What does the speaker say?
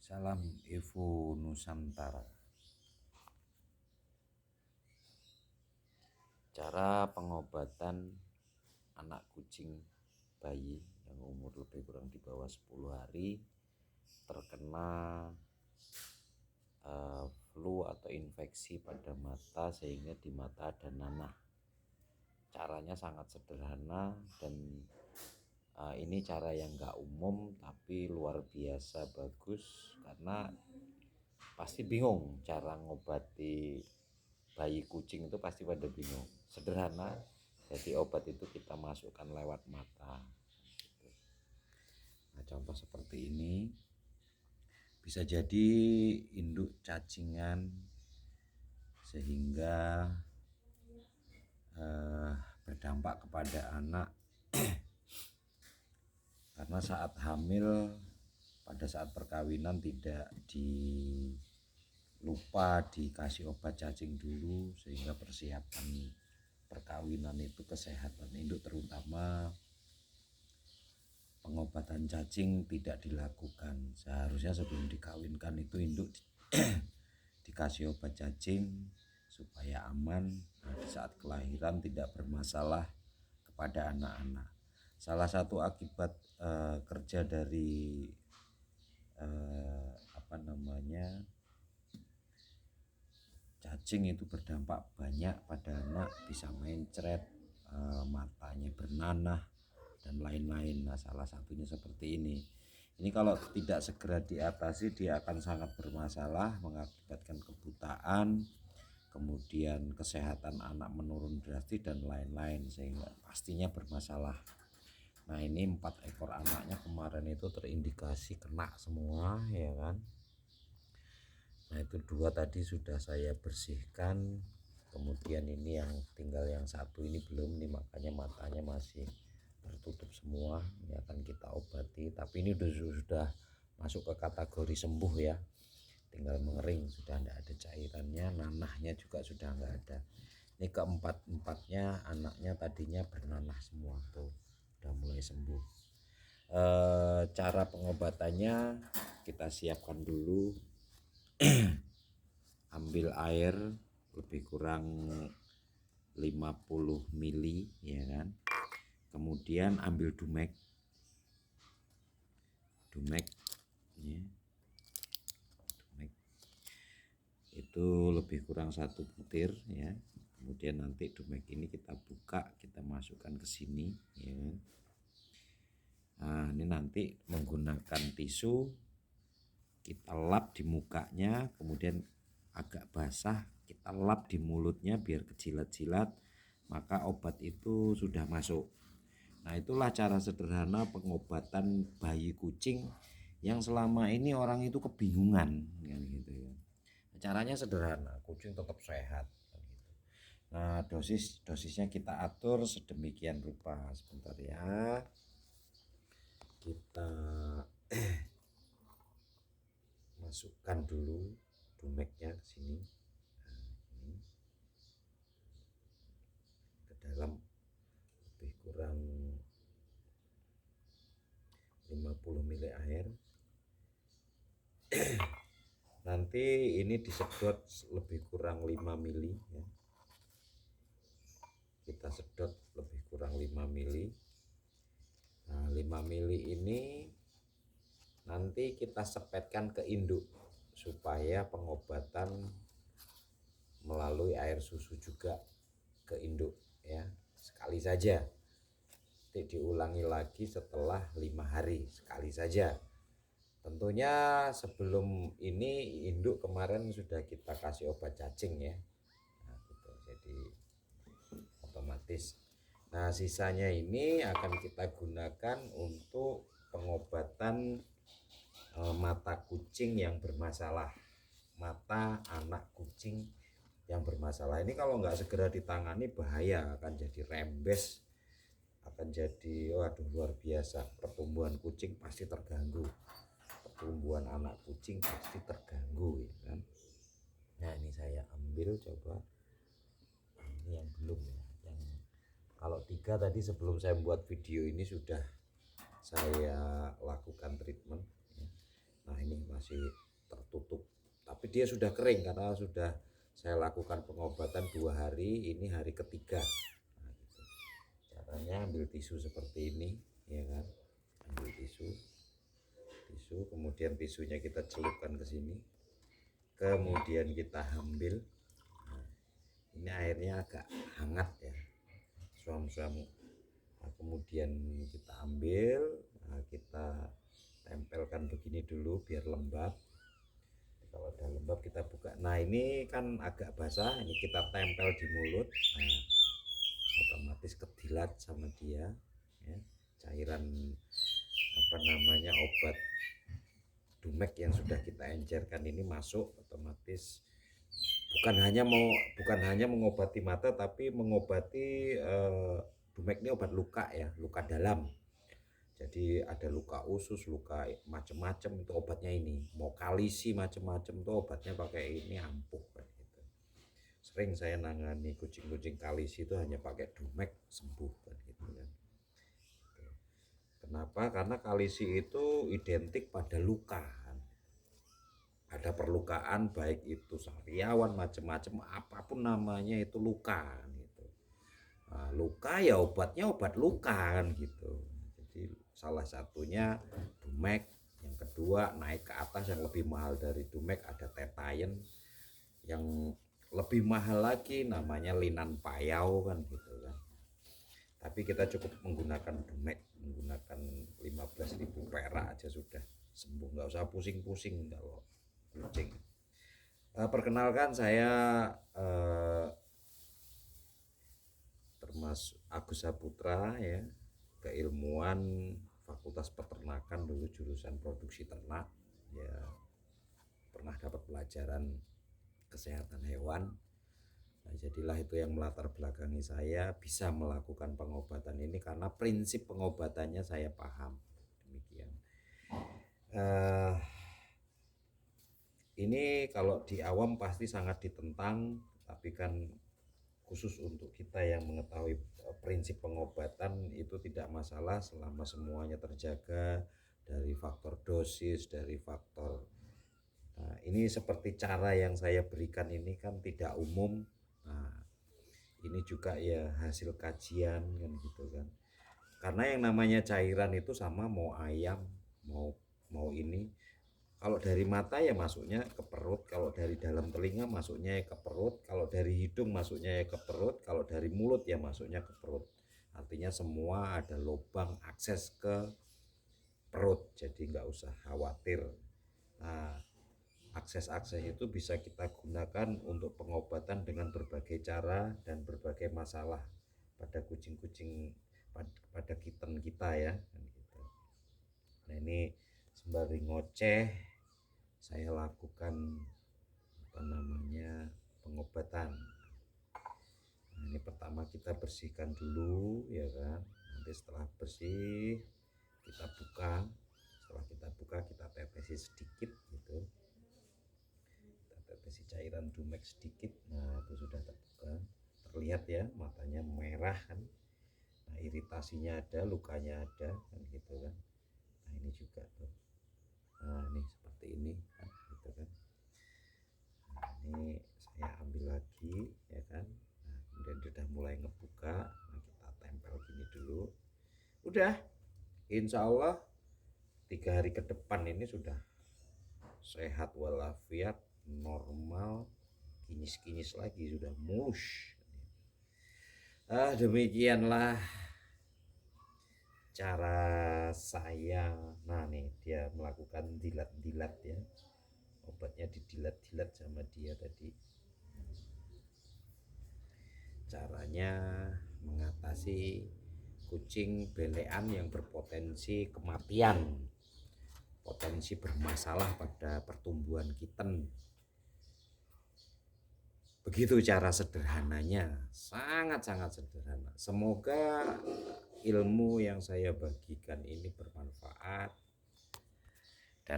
Salam Evo Nusantara. Cara pengobatan anak kucing bayi yang umur lebih kurang di bawah 10 hari terkena flu atau infeksi pada mata sehingga di mata ada nanah. Caranya sangat sederhana dan ini cara yang gak umum tapi luar biasa bagus, karena pasti bingung cara ngobati bayi kucing itu, pasti pada bingung. Sederhana, jadi obat itu kita masukkan lewat mata. Nah, contoh seperti ini bisa jadi induk cacingan sehingga berdampak kepada anak karena saat hamil, pada saat perkawinan tidak lupa dikasih obat cacing dulu, sehingga persiapan perkawinan itu kesehatan induk terutama pengobatan cacing tidak dilakukan. Seharusnya sebelum dikawinkan itu induk dikasih obat cacing supaya aman, di saat kelahiran tidak bermasalah kepada anak-anak. Salah satu akibat kerja dari cacing itu berdampak banyak pada anak, bisa mencret, matanya bernanah dan lain-lain. Nah, salah satunya seperti ini. Ini kalau tidak segera diatasi, dia akan sangat bermasalah, mengakibatkan kebutaan, kemudian kesehatan anak menurun drastis dan lain-lain, sehingga pastinya bermasalah. Nah, ini 4 ekor anaknya kemarin itu terindikasi kena semua, ya kan. Nah, itu 2 tadi sudah saya bersihkan. Kemudian ini yang tinggal yang satu ini belum, nih makanya matanya masih tertutup semua. Ini akan kita obati, tapi ini sudah masuk ke kategori sembuh ya. Tinggal mengering, sudah tidak ada cairannya, nanahnya juga sudah nggak ada. Ini keempat-empatnya anaknya tadinya bernanah semua tuh, udah mulai sembuh. Cara pengobatannya kita siapkan dulu. Ambil air lebih kurang 50 mili, ya kan. Kemudian ambil dumek ya. Dumek itu lebih kurang 1 butir ya. Kemudian nanti dumek ini kita buka, kita masukkan ke sini, ya kan. Nah, ini nanti menggunakan tisu kita lap di mukanya, kemudian agak basah kita lap di mulutnya biar kejilat-jilat, maka obat itu sudah masuk. Nah, itulah cara sederhana pengobatan bayi kucing yang selama ini orang itu kebingungan kan gitu ya. Caranya sederhana, kucing tetap sehat kan gitu. Nah, dosisnya kita atur sedemikian rupa. Sebentar ya. Kita masukkan dulu dumeknya ke sini. Nah, ini ke dalam lebih kurang 50 ml air. Nanti ini disedot lebih kurang 5 mili ya. Kita sedot lebih kurang 5 mili. Nah, 5 mili ini nanti kita sepetkan ke induk supaya pengobatan melalui air susu juga ke induk ya. Sekali saja. Nanti diulangi lagi setelah 5 hari, sekali saja. Tentunya sebelum ini induk kemarin sudah kita kasih obat cacing ya. Nah, gitu. Jadi otomatis. Nah, sisanya ini akan kita gunakan untuk pengobatan mata kucing yang bermasalah. Mata anak kucing yang bermasalah ini kalau nggak segera ditangani bahaya, akan jadi rembes, akan jadi waduh luar biasa. Pertumbuhan kucing pasti terganggu, pertumbuhan anak kucing pasti terganggu ya kan. Nah, ini saya ambil coba. Ini yang belum ya, yang kalau 3 tadi sebelum saya buat video ini sudah saya lakukan treatment ya. Nah ini masih tertutup, tapi dia sudah kering karena sudah saya lakukan pengobatan 2 hari, ini hari ketiga. Nah, gitu. Caranya ambil tisu seperti ini, ya kan? Ambil tisu, kemudian tisunya kita celupkan ke sini, kemudian kita ambil. Nah, ini airnya agak hangat ya, suam-suam. Nah, kemudian kita ambil, nah, kita tempelkan begini dulu biar lembab. Kalau udah lembab kita buka. Nah ini kan agak basah, ini kita tempel di mulut. Nah otomatis kedilat sama dia ya. Cairan apa namanya obat Dumek yang sudah kita encerkan ini masuk otomatis, bukan hanya mengobati mata tapi mengobati Dumek ini obat luka ya, luka dalam. Jadi ada luka usus, luka macem-macem itu obatnya ini. Mau kalisi macem-macem tuh obatnya pakai ini, ampuh kan gitu. Sering saya nangani kucing-kucing kalisi itu hanya pakai Dumek sembuh kan gitu kan. Kenapa? Karena kalisi itu identik pada luka. Ada perlukaan baik itu sariawan macem-macem apapun namanya itu luka gitu. Nah, luka ya obatnya obat luka kan gitu. Jadi salah satunya Dumek, yang kedua naik ke atas yang lebih mahal dari Dumek ada Tetayen, yang lebih mahal lagi namanya Linan Payau kan gitu kan. Tapi kita cukup menggunakan Dumek, menggunakan 15.000 perak aja sudah sembuh, nggak usah pusing-pusing kalau kucing. Perkenalkan saya termasuk Agus Saputra ya, keilmuan Fakultas Peternakan dulu jurusan produksi ternak ya, pernah dapat pelajaran kesehatan hewan. Nah, jadilah itu yang melatar belakangi saya bisa melakukan pengobatan ini karena prinsip pengobatannya saya paham. Demikian. Ini kalau di awam pasti sangat ditentang, tapi kan khusus untuk kita yang mengetahui prinsip pengobatan itu tidak masalah selama semuanya terjaga dari faktor dosis, dari faktor. Nah, ini seperti cara yang saya berikan ini kan tidak umum. Nah, ini juga ya hasil kajian kan gitu kan. Karena yang namanya cairan itu sama mau ayam, mau ini. Kalau dari mata ya masuknya ke perut, kalau dari dalam telinga masuknya ya ke perut, kalau dari hidung masuknya ya ke perut, kalau dari mulut ya masuknya ke perut. Artinya semua ada lubang akses ke perut, jadi nggak usah khawatir. Nah, akses-akses itu bisa kita gunakan untuk pengobatan dengan berbagai cara dan berbagai masalah pada kucing-kucing, pada kitten kita ya. Nah ini sembari ngoceh saya lakukan apa namanya pengobatan. Nah, ini pertama kita bersihkan dulu ya kan. Nanti setelah bersih kita buka. Setelah kita buka kita tetesi sedikit gitu. Kita tetesi cairan Dumek sedikit. Nah itu sudah terbuka. Terlihat ya matanya merah kan. Nah iritasinya ada, lukanya ada kan gitu kan. Nah ini juga tuh. Nah ini seperti ini kan gitu kan. Nah ini saya ambil lagi ya kan. Nah kemudian dia udah mulai ngebuka. Nah kita tempel gini dulu. Udah, insya Allah 3 hari ke depan ini sudah sehat walafiat, normal, kinyis-kinyis lagi, sudah mulus. Demikianlah cara saya. Nah nih dia melakukan dilat-dilat ya, obatnya didilat-dilat sama dia tadi. Caranya mengatasi kucing belean yang berpotensi kematian, potensi bermasalah pada pertumbuhan kitten. Begitu cara sederhananya, sangat-sangat sederhana. Semoga ilmu yang saya bagikan ini bermanfaat